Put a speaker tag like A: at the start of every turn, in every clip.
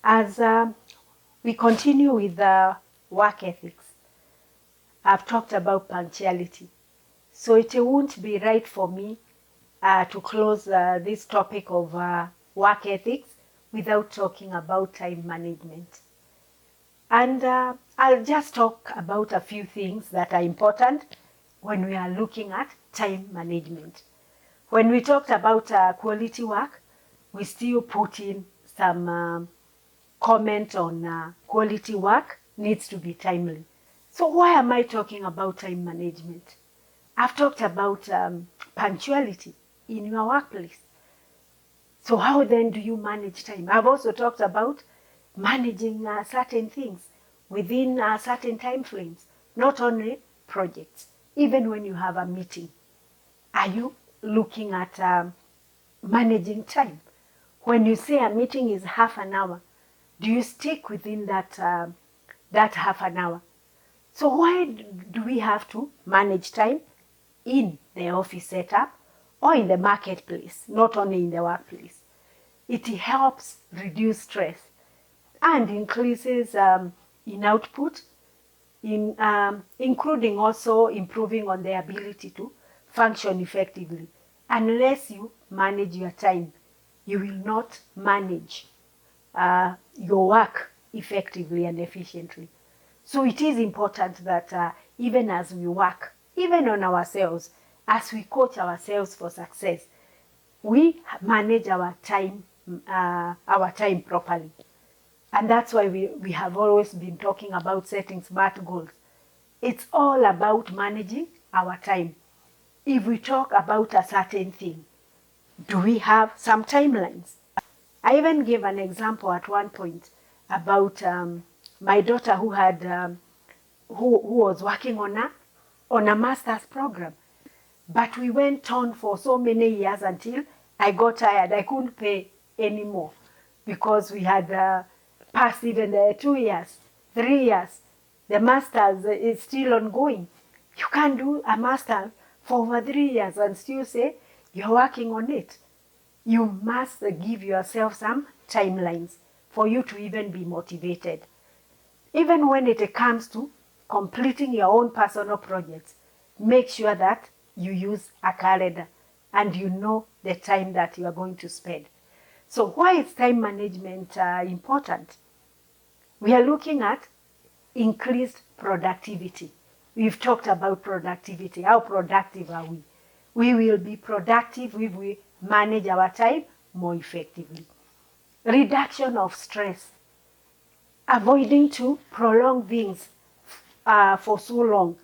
A: As we continue with work ethics, I've talked about punctuality. So it won't be right for me to close this topic of work ethics without talking about time management. And I'll just talk about a few things that are important when we are looking at time management. When we talked about quality work, we still put in some comment on quality work needs to be timely. So why am I talking about time management? I've talked about punctuality in your workplace. So how then do you manage time? I've also talked about managing certain things within certain time frames, not only projects. Even when you have a meeting, are you looking at managing time? When you say a meeting is half an hour, do you stick within that half an hour? So why do we have to manage time in the office setup or in the marketplace, not only in the workplace? It helps reduce stress and increases in output, including also improving on the ability to function effectively. Unless you manage your time, you will not manage your work effectively and efficiently. So it is important that even as we work, even on ourselves, as we coach ourselves for success, we manage our time properly. And that's why we have always been talking about setting SMART goals. It's all about managing our time. If we talk about a certain thing, do we have some timelines? I even gave an example at one point about my daughter who had who was working on a master's program, but we went on for so many years until I got tired. I couldn't pay anymore because we had passed even 2 years, 3 years. The master's is still ongoing. You can't do a master's for over 3 years and still say you're working on it. You must give yourself some timelines for you to even be motivated. Even when it comes to completing your own personal projects, make sure that you use a calendar and you know the time that you are going to spend. So why is time management important? We are looking at increased productivity. We've talked about productivity. How productive are we? We will be productive if we manage our time more effectively. Reduction of stress. Avoiding to prolong things for so long.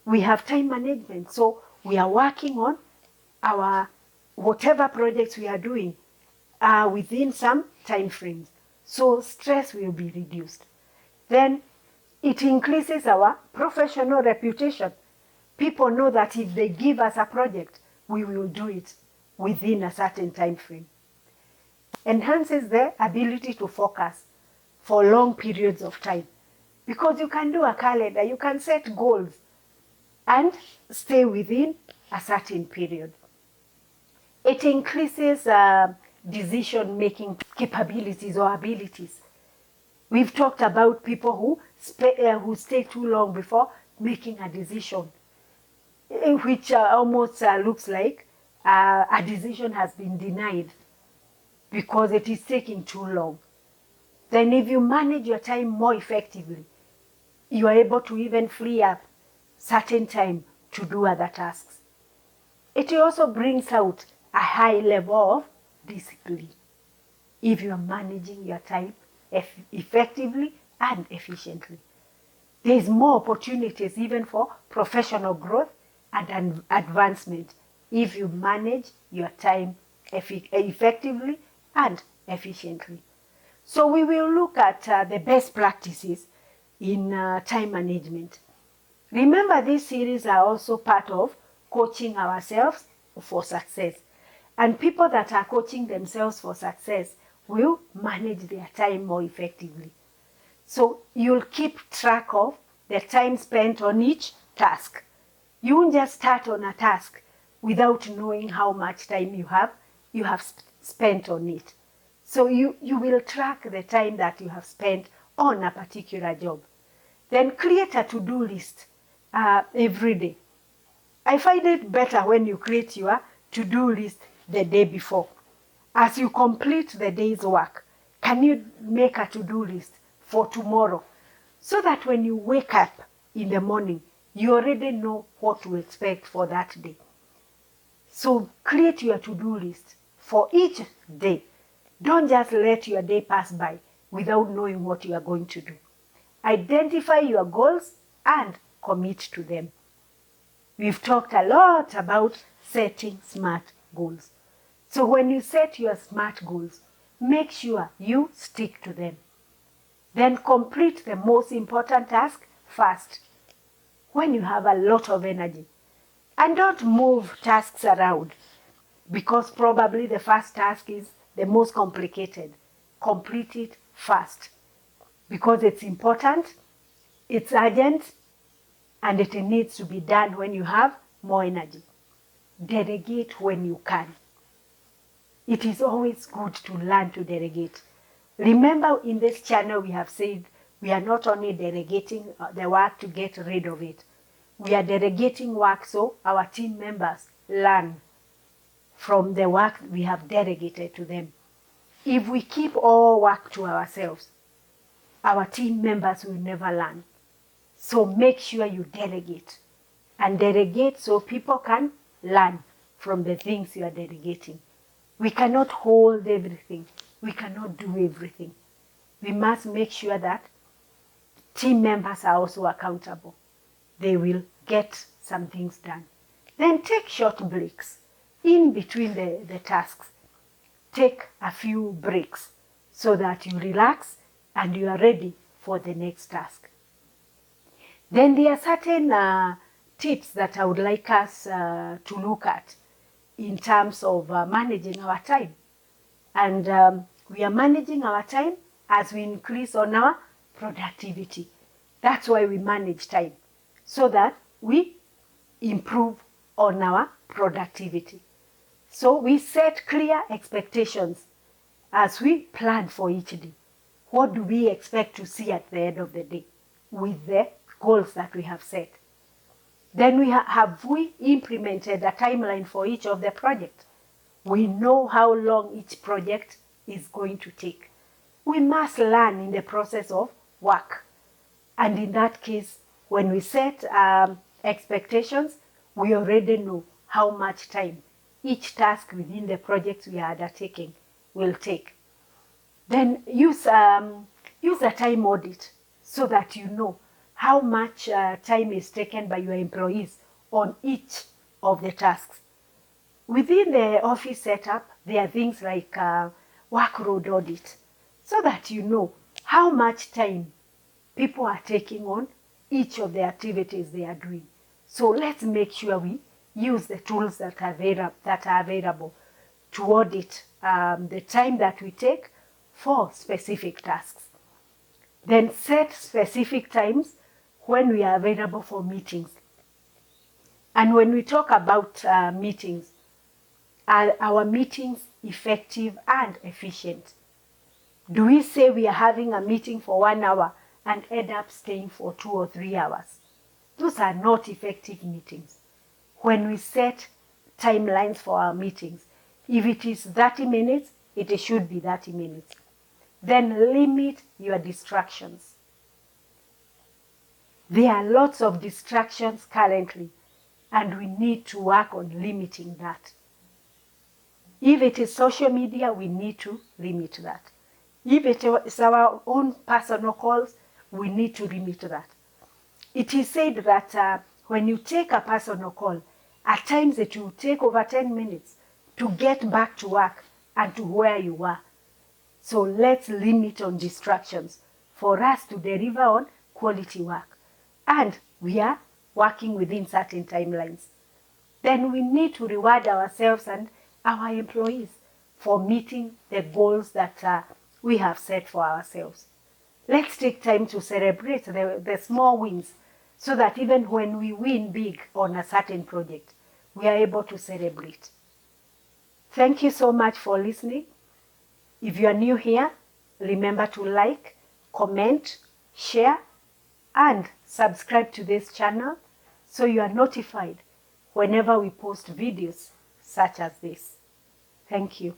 A: We have time management, so we are working on our whatever projects we are doing within some time frames. So stress will be reduced. Then it increases our professional reputation. People know that if they give us a project, we will do it within a certain time frame. Enhances the ability to focus for long periods of time. Because you can do a calendar, you can set goals and stay within a certain period. It increases decision-making capabilities or abilities. We've talked about people who stay too long before making a decision, which almost looks like a decision has been denied because it is taking too long. Then if you manage your time more effectively, you are able to even free up certain time to do other tasks. It also brings out a high level of discipline if you are managing your time effectively and efficiently. There's more opportunities even for professional growth and advancement if you manage your time effectively and efficiently. So we will look at the best practices in time management. Remember, these series are also part of coaching ourselves for success. And people that are coaching themselves for success will manage their time more effectively. So you'll keep track of the time spent on each task. You won't just start on a task without knowing how much time you have spent on it. So you will track the time that you have spent on a particular job. Then create a to-do list every day. I find it better when you create your to-do list the day before. As you complete the day's work, can you make a to-do list for tomorrow? So that when you wake up in the morning, you already know what to expect for that day. So create your to-do list for each day. Don't just let your day pass by without knowing what you are going to do. Identify your goals and commit to them. We've talked a lot about setting SMART goals. So when you set your SMART goals, make sure you stick to them. Then complete the most important task first when you have a lot of energy. And don't move tasks around, because probably the first task is the most complicated. Complete it fast because it's important, it's urgent, and it needs to be done when you have more energy. Delegate when you can. It is always good to learn to delegate. Remember, in this channel we have said we are not only delegating the work to get rid of it. We are delegating work so our team members learn from the work we have delegated to them. If we keep all work to ourselves, our team members will never learn. So make sure you delegate. And delegate so people can learn from the things you are delegating. We cannot hold everything. We cannot do everything. We must make sure that team members are also accountable. They will get some things done. Then take short breaks in between the tasks. Take a few breaks so that you relax and you are ready for the next task. Then there are certain tips that I would like us to look at in terms of managing our time. And we are managing our time as we increase on our productivity. That's why we manage time, so that we improve on our productivity. So we set clear expectations as we plan for each day. What do we expect to see at the end of the day with the goals that we have set? Then have we implemented a timeline for each of the projects? We know how long each project is going to take. We must learn in the process of work. And in that case, when we set expectations, we already know how much time each task within the project we are undertaking will take. Then use a time audit so that you know how much time is taken by your employees on each of the tasks. Within the office setup, there are things like workload audit, so that you know how much time people are taking on each of the activities they are doing. So let's make sure we use the tools that are available to audit the time that we take for specific tasks. Then set specific times when we are available for meetings. And when we talk about meetings, are our meetings effective and efficient? Do we say we are having a meeting for 1 hour and end up staying for 2 or 3 hours? Those are not effective meetings. When we set timelines for our meetings, if it is 30 minutes, it should be 30 minutes. Then limit your distractions. There are lots of distractions currently, and we need to work on limiting that. If it is social media, we need to limit that. If it is our own personal calls, we need to limit that. It is said that when you take a personal call, at times it will take over 10 minutes to get back to work and to where you were. So let's limit on distractions for us to deliver on quality work. And we are working within certain timelines. Then we need to reward ourselves and our employees for meeting the goals that we have set for ourselves. Let's take time to celebrate the small wins, so that even when we win big on a certain project, we are able to celebrate. Thank you so much for listening. If you are new here, remember to like, comment, share, and subscribe to this channel so you are notified whenever we post videos such as this. Thank you.